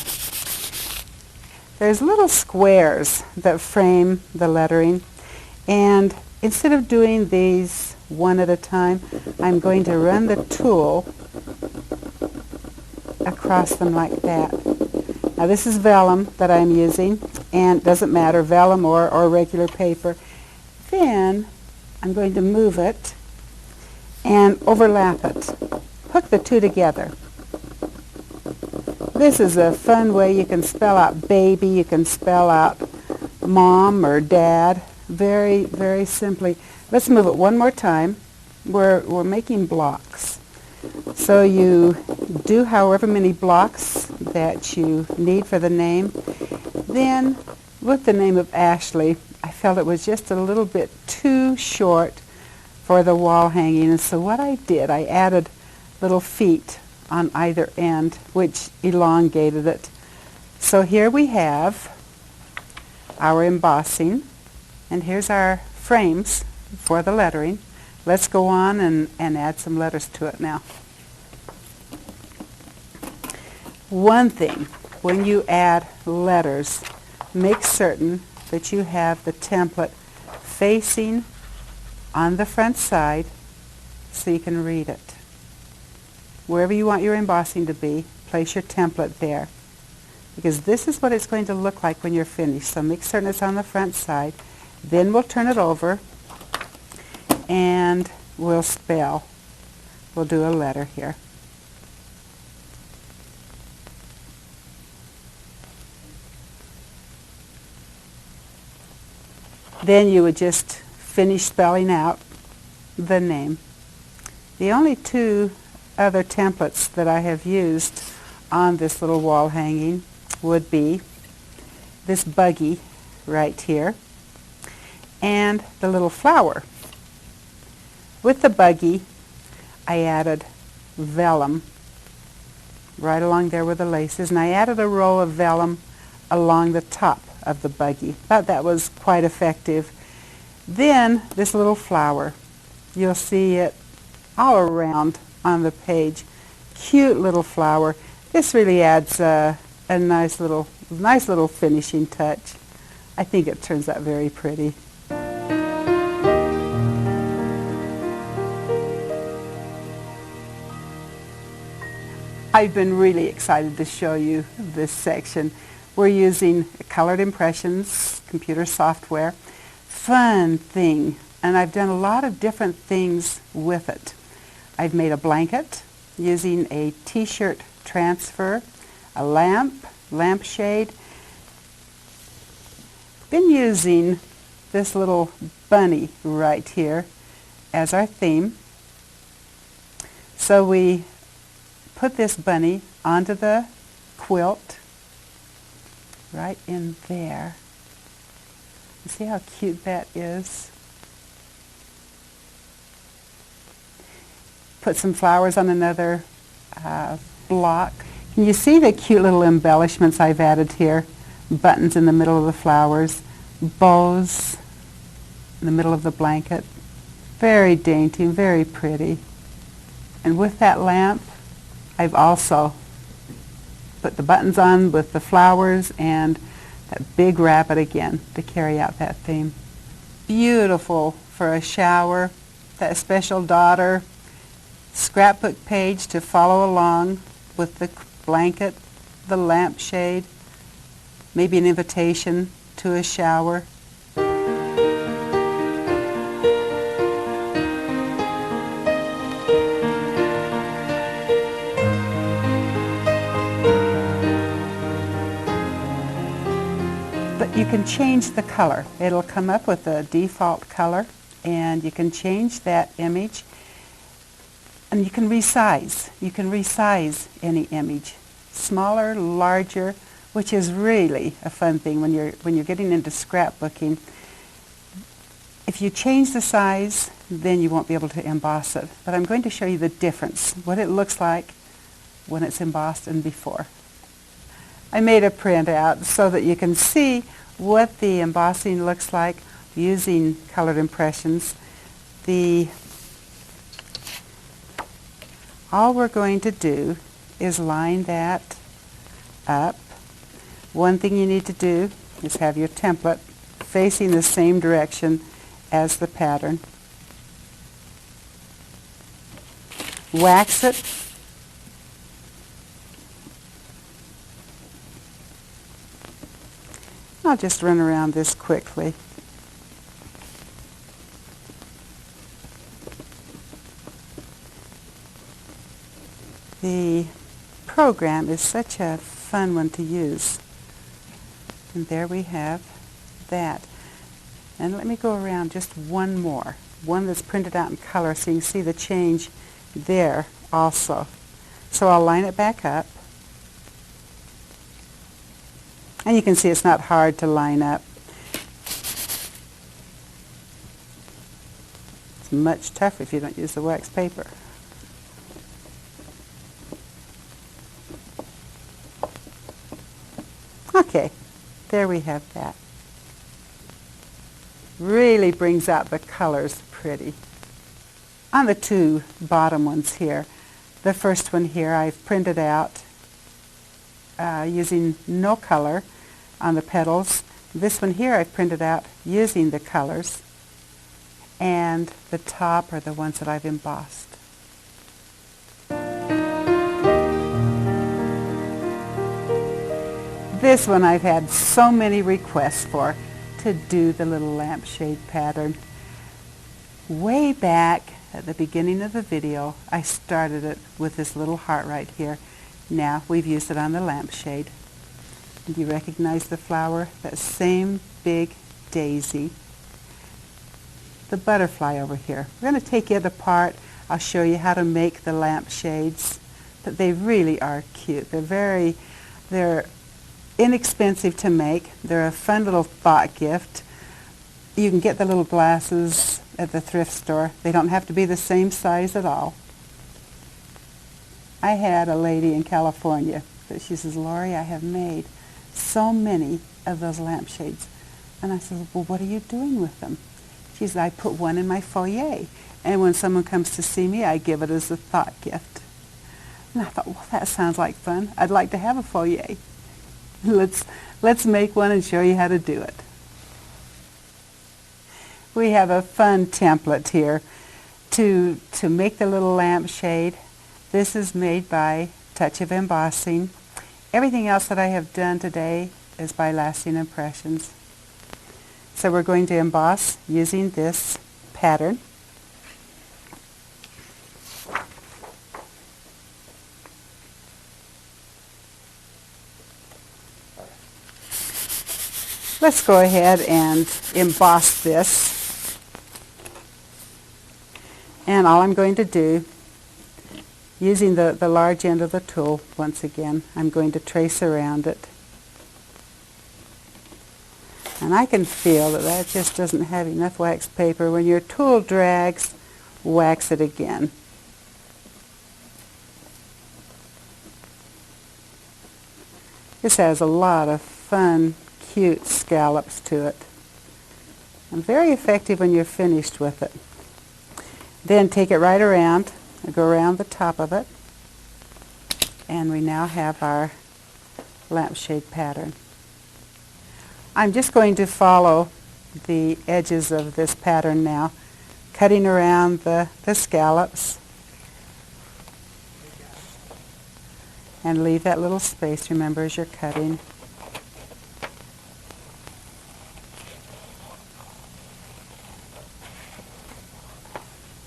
There's little squares that frame the lettering, and instead of doing these one at a time, I'm going to run the tool across them like that. Now this is vellum that I'm using, and it doesn't matter, vellum or regular paper. Then I'm going to move it and overlap it. Hook the two together. This is a fun way you can spell out baby, you can spell out mom or dad, very, very simply. Let's move it one more time. We're making blocks. So you do however many blocks that you need for the name. Then with the name of Ashley, I felt it was just a little bit too short for the wall hanging. And so what I did, I added little feet on either end, which elongated it. So here we have our embossing, and here's our frames for the lettering. Let's go on and add some letters to it now. One thing, when you add letters, make certain that you have the template facing on the front side so you can read it. Wherever you want your embossing to be, place your template there, because this is what it's going to look like when you're finished. So make certain it's on the front side. Then we'll turn it over and we'll spell. We'll do a letter here. Then you would just finish spelling out the name. The only two other templates that I have used on this little wall hanging would be this buggy right here and the little flower. With the buggy, I added vellum right along there where the lace is, and I added a row of vellum along the top of the buggy. Thought that was quite effective. Then this little flower, you'll see it all around on the page. Cute little flower. This really adds a nice little finishing touch. I think it turns out very pretty. I've been really excited to show you this section. We're using colored impressions, computer software. Fun thing, and I've done a lot of different things with it. I've made a blanket using a t-shirt transfer, a lampshade. Been using this little bunny right here as our theme. So we put this bunny onto the quilt right in there. You see how cute that is? Put some flowers on another block. Can you see the cute little embellishments I've added here? Buttons in the middle of the flowers, bows in the middle of the blanket. Very dainty, very pretty. And with that lamp, I've also put the buttons on with the flowers and that big rabbit again to carry out that theme. Beautiful for a shower, that special daughter scrapbook page to follow along with the blanket, the lampshade, maybe an invitation to a shower. But you can change the color. It'll come up with a default color, and you can change that image. And you can resize. You can resize any image. Smaller, larger, which is really a fun thing when you're getting into scrapbooking. If you change the size, then you won't be able to emboss it. But I'm going to show you the difference, what it looks like when it's embossed and before. I made a printout so that you can see what the embossing looks like using colored impressions. All we're going to do is line that up. One thing you need to do is have your template facing the same direction as the pattern. Wax it. I'll just run around this quickly. The program is such a fun one to use. And there we have that. And let me go around just one more, one that's printed out in color so you can see the change there also. So I'll line it back up. And you can see it's not hard to line up. It's much tougher if you don't use the wax paper. Okay, there we have that. Really brings out the colors pretty. On the two bottom ones here, the first one here I've printed out using no color on the petals. This one here I've printed out using the colors, and the top are the ones that I've embossed. This one I've had so many requests for, to do the little lampshade pattern. Way back at the beginning of the video, I started it with this little heart right here. Now we've used it on the lampshade. Do you recognize the flower? That same big daisy. The butterfly over here. We're going to take it apart. I'll show you how to make the lampshades. But they really are cute. They're inexpensive to make. They're a fun little thought gift. You can get the little glasses at the thrift store. They don't have to be the same size at all. I had a lady in California that she says, "Lorie, I have made so many of those lampshades." And I said, "Well, what are you doing with them?" She said, "I put one in my foyer, and when someone comes to see me, I give it as a thought gift." And I thought, well, that sounds like fun. I'd like to have a foyer. Let's make one and show you how to do it. We have a fun template here to make the little lampshade. This is made by Touch of Embossing. Everything else that I have done today is by Lasting Impressions. So we're going to emboss using this pattern. Let's go ahead and emboss this. And all I'm going to do, using the large end of the tool, once again, I'm going to trace around it. And I can feel that just doesn't have enough wax paper. When your tool drags, wax it again. This has a lot of fun, cute scallops to it. And very effective when you're finished with it. Then take it right around and go around the top of it. And we now have our lampshade pattern. I'm just going to follow the edges of this pattern now, cutting around the scallops. And leave that little space, remember, as you're cutting.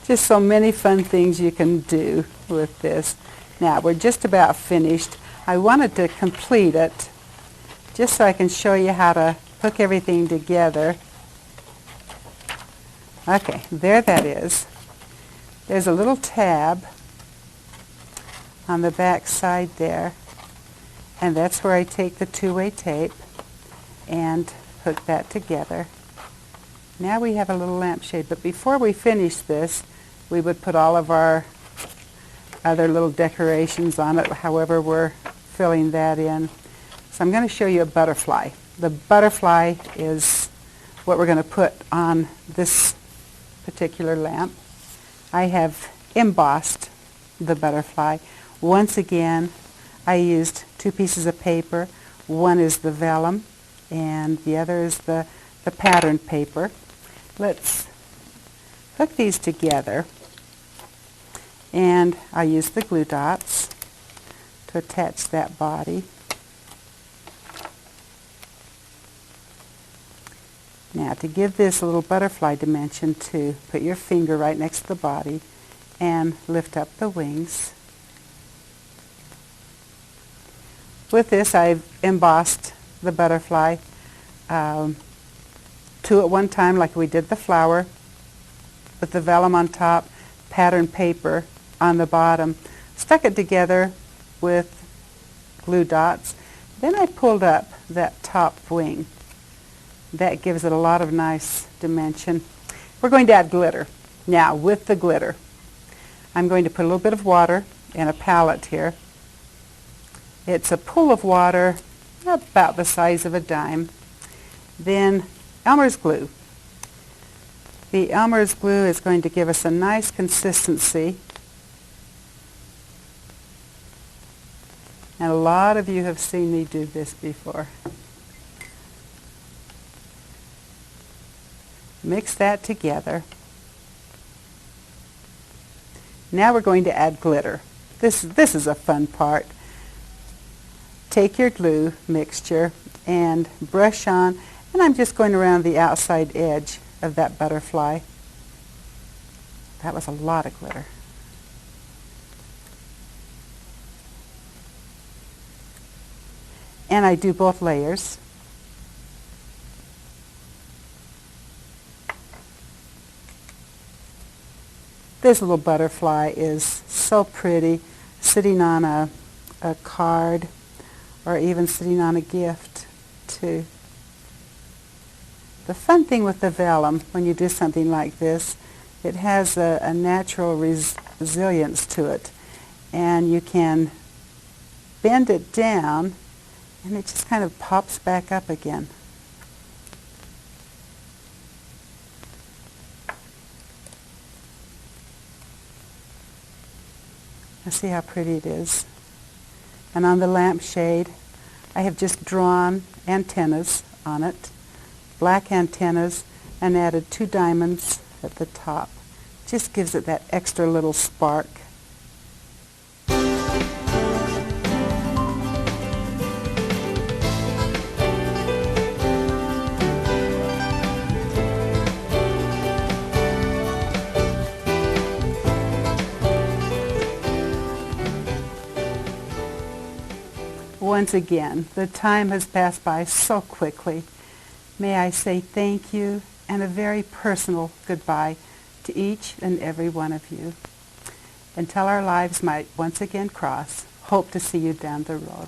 Just so many fun things you can do with this. Now, we're just about finished. I wanted to complete it just so I can show you how to hook everything together. Okay, there that is. There's a little tab on the back side there. And that's where I take the two-way tape and hook that together. Now we have a little lampshade, but before we finish this, we would put all of our other little decorations on it, however we're filling that in. So I'm going to show you a butterfly. The butterfly is what we're going to put on this particular lamp. I have embossed the butterfly. Once again, I used 2 pieces of paper. One is the vellum and the other is the pattern paper. Let's hook these together, and I use the glue dots to attach that body. Now, to give this a little butterfly dimension too, put your finger right next to the body and lift up the wings. With this, I've embossed the butterfly 2 at one time, like we did the flower, with the vellum on top, pattern paper on the bottom. Stuck it together with glue dots. Then I pulled up that top wing. That gives it a lot of nice dimension. We're going to add glitter. Now, with the glitter, I'm going to put a little bit of water in a palette here. It's a pool of water about the size of a dime. Then Elmer's glue. The Elmer's glue is going to give us a nice consistency. And a lot of you have seen me do this before. Mix that together. Now we're going to add glitter. This is a fun part. Take your glue mixture and brush on, and I'm just going around the outside edge of that butterfly. That was a lot of glitter. And I do both layers. This little butterfly is so pretty, sitting on a card or even sitting on a gift too. The fun thing with the vellum, when you do something like this, it has a natural resilience to it, and you can bend it down and it just kind of pops back up again. Now see how pretty it is. And on the lampshade, I have just drawn antennas on it, black antennas, and added 2 diamonds at the top. Just gives it that extra little spark. Once again, the time has passed by so quickly. May I say thank you and a very personal goodbye to each and every one of you. Until our lives might once again cross, hope to see you down the road.